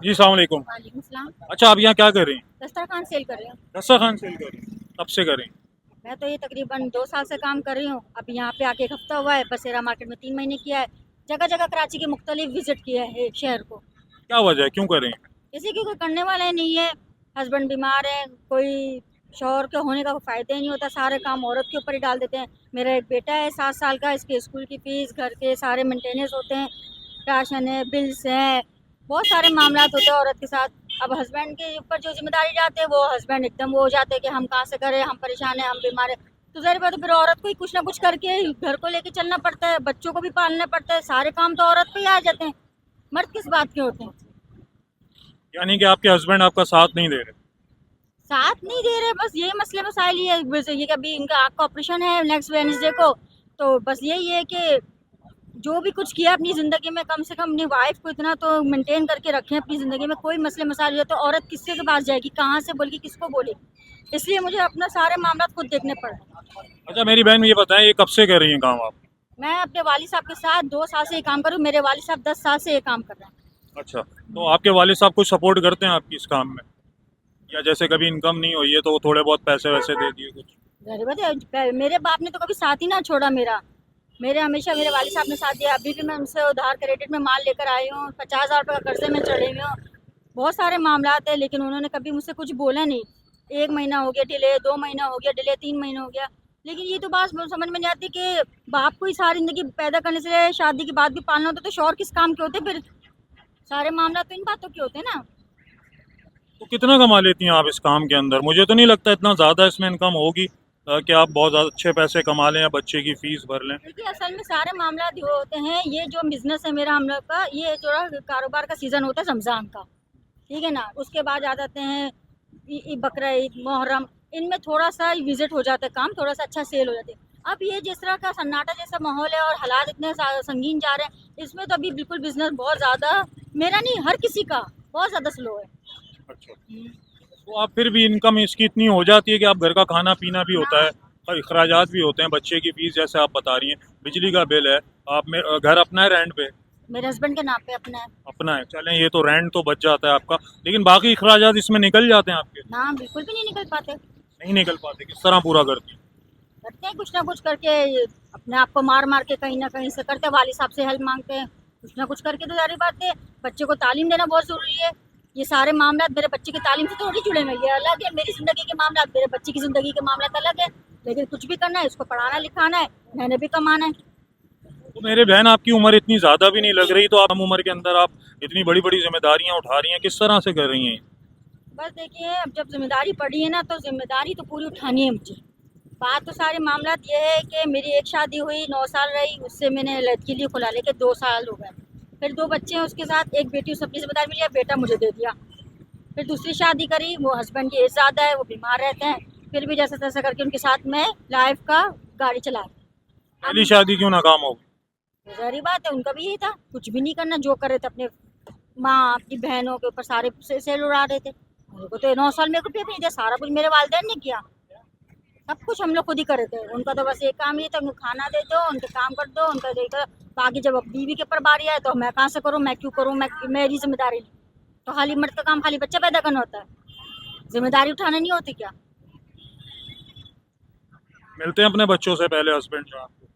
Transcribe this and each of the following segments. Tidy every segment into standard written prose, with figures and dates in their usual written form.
जी अस्सलाम वालेकुम। वालेकुम सलाम। अच्छा, आप यहाँ क्या कर रही हैं? दस्तरखान सेल कर रही हूँ। दस्तरखान सेल कर रही हैं? कब से कर रही हैं? मैं तो ये तकरीबन 2 साल से काम कर रही हूँ। अब यहाँ पे आके एक हफ्ता हुआ है। बसेरा मार्केट में 3 महीने किया है। जगह जगह कराची के मुख्तलिफ विजिट किया है एक शहर को। क्या वजह है, क्यों कर रही हैं? किसी की कोई करने वाला ही नहीं है। हस्बैंड बीमार है, कोई शौहर के होने का कोई फ़ायदा ही नहीं होता। सारे काम औरत के ऊपर ही डाल देते हैं। मेरा एक बेटा है 7 साल का, इसके स्कूल की फ़ीस, घर के सारे मेंटेनेंस होते हैं, राशन है, बिल्स हैं, बहुत सारे मामलात होते हैं औरत के साथ। अब हस्बैंड के ऊपर जो ज़िम्मेदारी जाती है, वो हस्बैंड एकदम वो हो जाते हैं कि हम कहाँ से करें, हम परेशान हैं, हम बीमार हैं। तो ज़ाहिर बात है फिर औरत को ही कुछ ना कुछ करके घर को लेके चलना पड़ता है, बच्चों को भी पालना पड़ता है, सारे काम तो औरत पे ही आ जाते हैं। मर्द किस बात के होते हैं? यानी कि आपके हस्बैंड आपका साथ नहीं दे रहे? साथ नहीं दे रहे, बस यही मसले मसाइल ही है। बस ये कि अभी इनका आँख का ऑपरेशन है नेक्स्ट वेडनेसडे को, तो बस यही है कि जो भी कुछ किया अपनी ज़िंदगी में, कम से कम अपनी वाइफ को इतना तो मेंटेन करके रखें अपनी ज़िंदगी में। कोई मसले मसाइल हो तो औरत किसके के पास जाएगी, कहाँ से बोलेगी, किसको बोलेगी? इसलिए मुझे अपना सारे मामला खुद देखने पड़ रहे हैं। अच्छा, मेरी बहन ये बताएं, ये कब से कर रही हैं काम आप? मैं अपने वालिद साहब के साथ 2 साल से ये काम कर रही हूँ। मेरे वालिद साहब 10 साल से ये काम कर रहे हैं। अच्छा, तो आपके वालिद साहब कुछ सपोर्ट करते हैं आपकी इस काम में, या जैसे कभी इनकम नहीं हुई है तो वो थोड़े बहुत पैसे वैसे दे दिए कुछ? अरे बात मेरे बाप ने तो कभी साथ ही ना छोड़ा मेरा। मेरे हमेशा मेरे वालिद साहब ने साथ दिया। अभी भी मैं उनसे उधार क्रेडिट में माल लेकर आई हूँ, 50,000 रुपये का कर्जे में चढ़ी हुई हूँ। बहुत सारे मामलात है, लेकिन उन्होंने कभी मुझसे कुछ बोला नहीं। 1 महीना हो गया डिले, 2 महीना हो गया डिले, 3 महीने हो गया। लेकिन ये तो बात समझ में नहीं आती कि बाप को ही सारी जिंदगी पैदा करने से शादी के बाद भी पालना होता, तो शौहर किस काम के होते फिर? सारे मामला तो इन बातों के होते हैं ना। तो कितना कमा लेती हैं आप इस काम के अंदर? मुझे तो नहीं लगता इतना ज़्यादा इसमें इनकम होगी कि आप बहुत ज़्यादा अच्छे पैसे कमा लें या बच्चे की फीस भर लें। देखिए असल में सारे मामला जो होते हैं, ये जो बिजनेस है मेरा हम लोग का, ये जो कारोबार का सीजन होता है रमजान का, ठीक है ना। उसके बाद आ जाते हैं बकरा ईद, मुहर्रम। इनमें थोड़ा सा विजिट हो जाता है, काम थोड़ा सा अच्छा सेल हो जाता है। अब ये जिस तरह का सन्नाटा जैसा माहौल है और हालात इतने संगीन जा रहे हैं, इसमें तो अभी बिल्कुल बिजनेस बहुत ज़्यादा, मेरा नहीं हर किसी का, बहुत ज़्यादा स्लो है। अच्छा, तो आप फिर भी इनकम इसकी इतनी हो जाती है कि आप घर का खाना पीना भी ना, होता है और अखराजात भी होते हैं, बच्चे की फीस जैसे आप बता रही हैं, बिजली का बिल है, आप में घर अपना है रेंट पे? मेरे हस्बैंड के नाम पे अपना है। अपना है, चलें ये तो रेंट तो बच जाता है आपका, लेकिन बाकी अखराजात इसमें निकल जाते हैं आपके? ना, बिल्कुल भी नहीं निकल पाते। नहीं निकल पाते, किस तरह पूरा करती हैं? करते हैं कुछ ना कुछ करके, अपने आप को मार मार के कहीं ना कहीं से करते हैं, वालिद साहब से हेल्प मांगते हैं, कुछ ना कुछ करके। तो सारी बात है, बच्चे को तालीम देना बहुत ज़रूरी है। ये सारे मामला मेरे बच्चे की तालीम से थोड़ी जुड़े हुए हैं, ये अलग है। मेरी ज़िंदगी के मामला, मेरे बच्चे की ज़िंदगी के मामला अलग है। लेकिन कुछ भी करना है, इसको पढ़ाना लिखाना है, मैंने भी कमाना है। तो मेरे बहन, आपकी उम्र इतनी ज़्यादा भी नहीं लग रही, तो आप कम उम्र के अंदर आप इतनी बड़ी बड़ी जिम्मेदारियां उठा रही हैं, किस तरह से कर रही हैं? बस देखिए, अब जब जिम्मेदारी पड़ी है ना, तो जिम्मेदारी तो पूरी उठानी है मुझे। बात तो सारे मामला ये है कि मेरी एक शादी हुई, 9 साल रही, उससे मैंने लड़की ली खुला लेके, 2 साल हो गए। फिर 2 बच्चे हैं उसके साथ, एक बेटी उसे अपनी जिम्मेदारी मिली, बेटा मुझे दे दिया। फिर दूसरी शादी करी, वो हस्बैंड की एज ज़्यादा है, वो बीमार रहते हैं। फिर भी जैसे तैसे करके उनके साथ मैं लाइफ का गाड़ी चला रही। पहली अब शादी क्यों नाकाम हो गई? ज़ाहिर बात है, उनका भी यही था, कुछ भी नहीं करना, जो कर रहे थे अपने माँ, अपनी बहनों के ऊपर सारे सेल उड़ा रहे थे। मेरे को तो 9 साल में रुपये भी नहीं दिया, सारा कुछ मेरे वालिदैन ने किया। सब कुछ हम लोग खुद ही कर रहे थे। उनका तो बस एक काम ही था, उनको खाना दे दो, उनके काम कर दो, उनका देखो। बाकी जब अब बीवी के ऊपर बारी आए, तो मैं कहाँ से करूँ, मैं क्यों करूँ, मैं मेरी जिम्मेदारी नहीं। तो खाली मर्द का काम खाली बच्चा पैदा करना होता है, जिम्मेदारी उठाना नहीं होती क्या? मिलते हैं अपने बच्चों से पहले हस्बैंड जो आपको?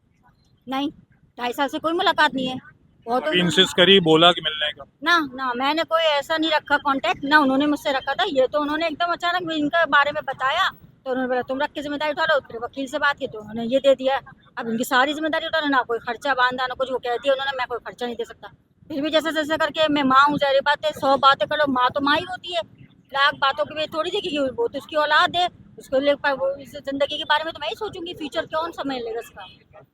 नहीं, 2.5 साल से कोई मुलाकात नहीं है। वो तो कभी इंसिस्ट करी, बोला कि मिलने का? ना ना, मैंने कोई ऐसा नहीं रखा कांटेक्ट, ना उन्होंने मुझसे रखा था। ये तो उन्होंने एकदम अचानक इनके बारे में बताया, तो उन्होंने बोला तुम रख के जिम्मेदारी उठा लो। फिर वकील से बात की तो उन्होंने ये दे दिया। अब इनकी सारी जिम्मेदारी उठा लो, ना कोई खर्चा बांधा, ना कुछ। वो कह दिया उन्होंने, मैं कोई खर्चा नहीं दे सकता। फिर भी जैसे जैसे करके, मैं माँ हूँ, ज़ाहिर बात है, 100 बातें कर लो, माँ तो माँ ही होती है। लाख बातों की थोड़ी देखेगी, वो तो उसकी औलाद है। उसको लेकर वो इस जिंदगी के बारे में तो मैं ही सोचूंगी, फ्यूचर कौन समझ लेगा उसका।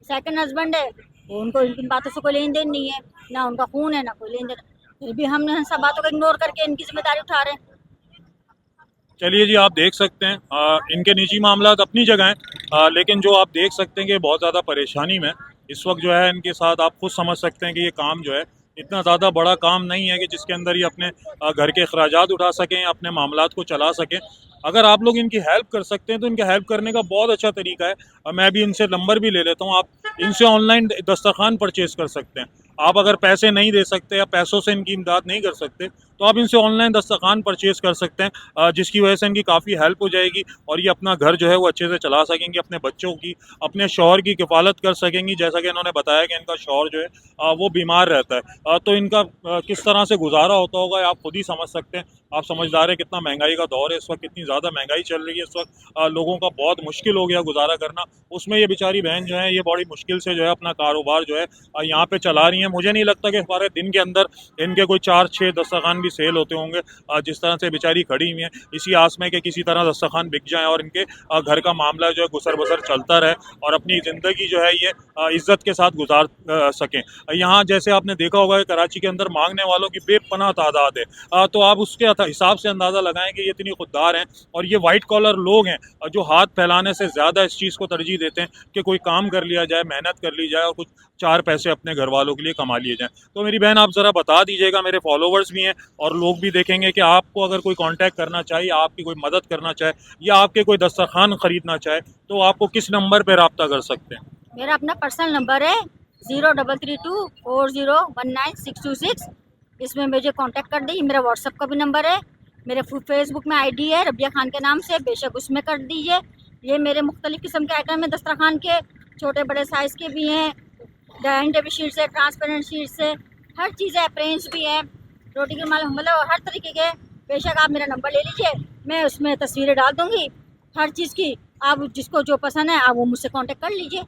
सेकंड हस्बैंड है, वो उनको इन बातों से कोई लेन देन नहीं है, ना उनका खून है, ना कोई लेन देन। फिर भी हम सब बातों को इग्नोर करके इनकी जिम्मेदारी उठा रहे हैं। चलिए जी, आप देख सकते हैं इनके निजी मामलात अपनी जगह हैं, लेकिन जो आप देख सकते हैं कि बहुत ज़्यादा परेशानी में इस वक्त जो है इनके साथ, आप खुद समझ सकते हैं कि ये काम जो है इतना ज़्यादा बड़ा काम नहीं है कि जिसके अंदर ये अपने घर के अखराजात उठा सकें, अपने मामलात को चला सकें। अगर आप लोग इनकी हेल्प कर सकते हैं तो इनके हेल्प करने का बहुत अच्छा तरीका है, और मैं भी इनसे नंबर भी ले लेता हूँ। आप इनसे ऑनलाइन दस्तरखान परचेज कर सकते हैं। आप अगर पैसे नहीं दे सकते या पैसों से इनकी इमदाद नहीं कर सकते तो आप इनसे ऑनलाइन दस्तरखान परचेज़ कर सकते हैं, जिसकी वजह से इनकी काफ़ी हेल्प हो जाएगी और ये अपना घर जो है वो अच्छे से चला सकेंगी, अपने बच्चों की, अपने शौहर की किफ़ालत कर सकेंगी। जैसा कि इन्होंने बताया कि इनका शौहर जो है वो बीमार रहता है, तो इनका किस तरह से गुजारा होता होगा आप खुद ही समझ सकते हैं। आप समझदार हैं कितना महंगाई का दौर है इस वक्त, कितनी ज़्यादा महंगाई चल रही है इस वक्त, लोगों का बहुत मुश्किल हो गया गुजारा करना। उसमें ये बेचारी बहन जो है ये बड़ी मुश्किल से जो है अपना कारोबार जो है यहाँ पे चला रही हैं। मुझे नहीं लगता कि हमारे दिन के अंदर इनके कोई 4-6 दस्तरखान भी सेल होते होंगे, जिस तरह से बेचारी खड़ी हुई हैं इसी आस में कि किसी तरह दस्तरखान बिक जाए और इनके घर का मामला जो है गुसर बसर चलता रहे और अपनी ज़िंदगी जो है ये इज़्ज़त के साथ गुजार सकें। यहाँ जैसे आपने देखा होगा कि कराची के अंदर मांगने वालों की बेपनाह तादाद है, तो आप उसके हिसाब से अंदाज़ा लगाएं कि ये इतनी खुददार हैं और ये वाइट कॉलर लोग हैं जो हाथ फैलाने से ज़्यादा इस चीज़ को तरजीह देते हैं कि कोई काम कर लिया जाए, मेहनत कर ली जाए और कुछ 4 पैसे अपने घर वालों के लिए कमा लिए जाएँ। तो मेरी बहन आप ज़रा बता दीजिएगा, मेरे फॉलोवर्स भी हैं और लोग भी देखेंगे कि आपको अगर कोई कांटेक्ट करना चाहे या आपकी कोई मदद करना चाहे या आपके कोई दस्तरखान ख़रीदना चाहे तो आपको किस नंबर पर रब्ता कर सकते हैं? मेरा अपना पर्सनल नंबर है 0332401966। इसमें मुझे कांटेक्ट कर दीजिए। मेरा व्हाट्सएप का भी नंबर है, मेरे फेसबुक में आईडी है रबिया खान के नाम से, बेशक उसमें कर दीजिए। ये मेरे मुख्तलिफ़ किस्म के आइटम हैं दस्तरखान के, छोटे बड़े साइज़ के भी हैं, डाइनिंग टेबल शीट्स है, ट्रांसपेरेंट शीट्स है, हर चीज़ है, अप्रेंच भी है, रोटी के माल मतलब हर तरीके के। बेशक आप मेरा नंबर ले लीजिए, मैं उसमें तस्वीरें डाल दूँगी हर चीज़ की। आप जिसको जो पसंद है आप वो मुझसे कांटेक्ट कर लीजिए।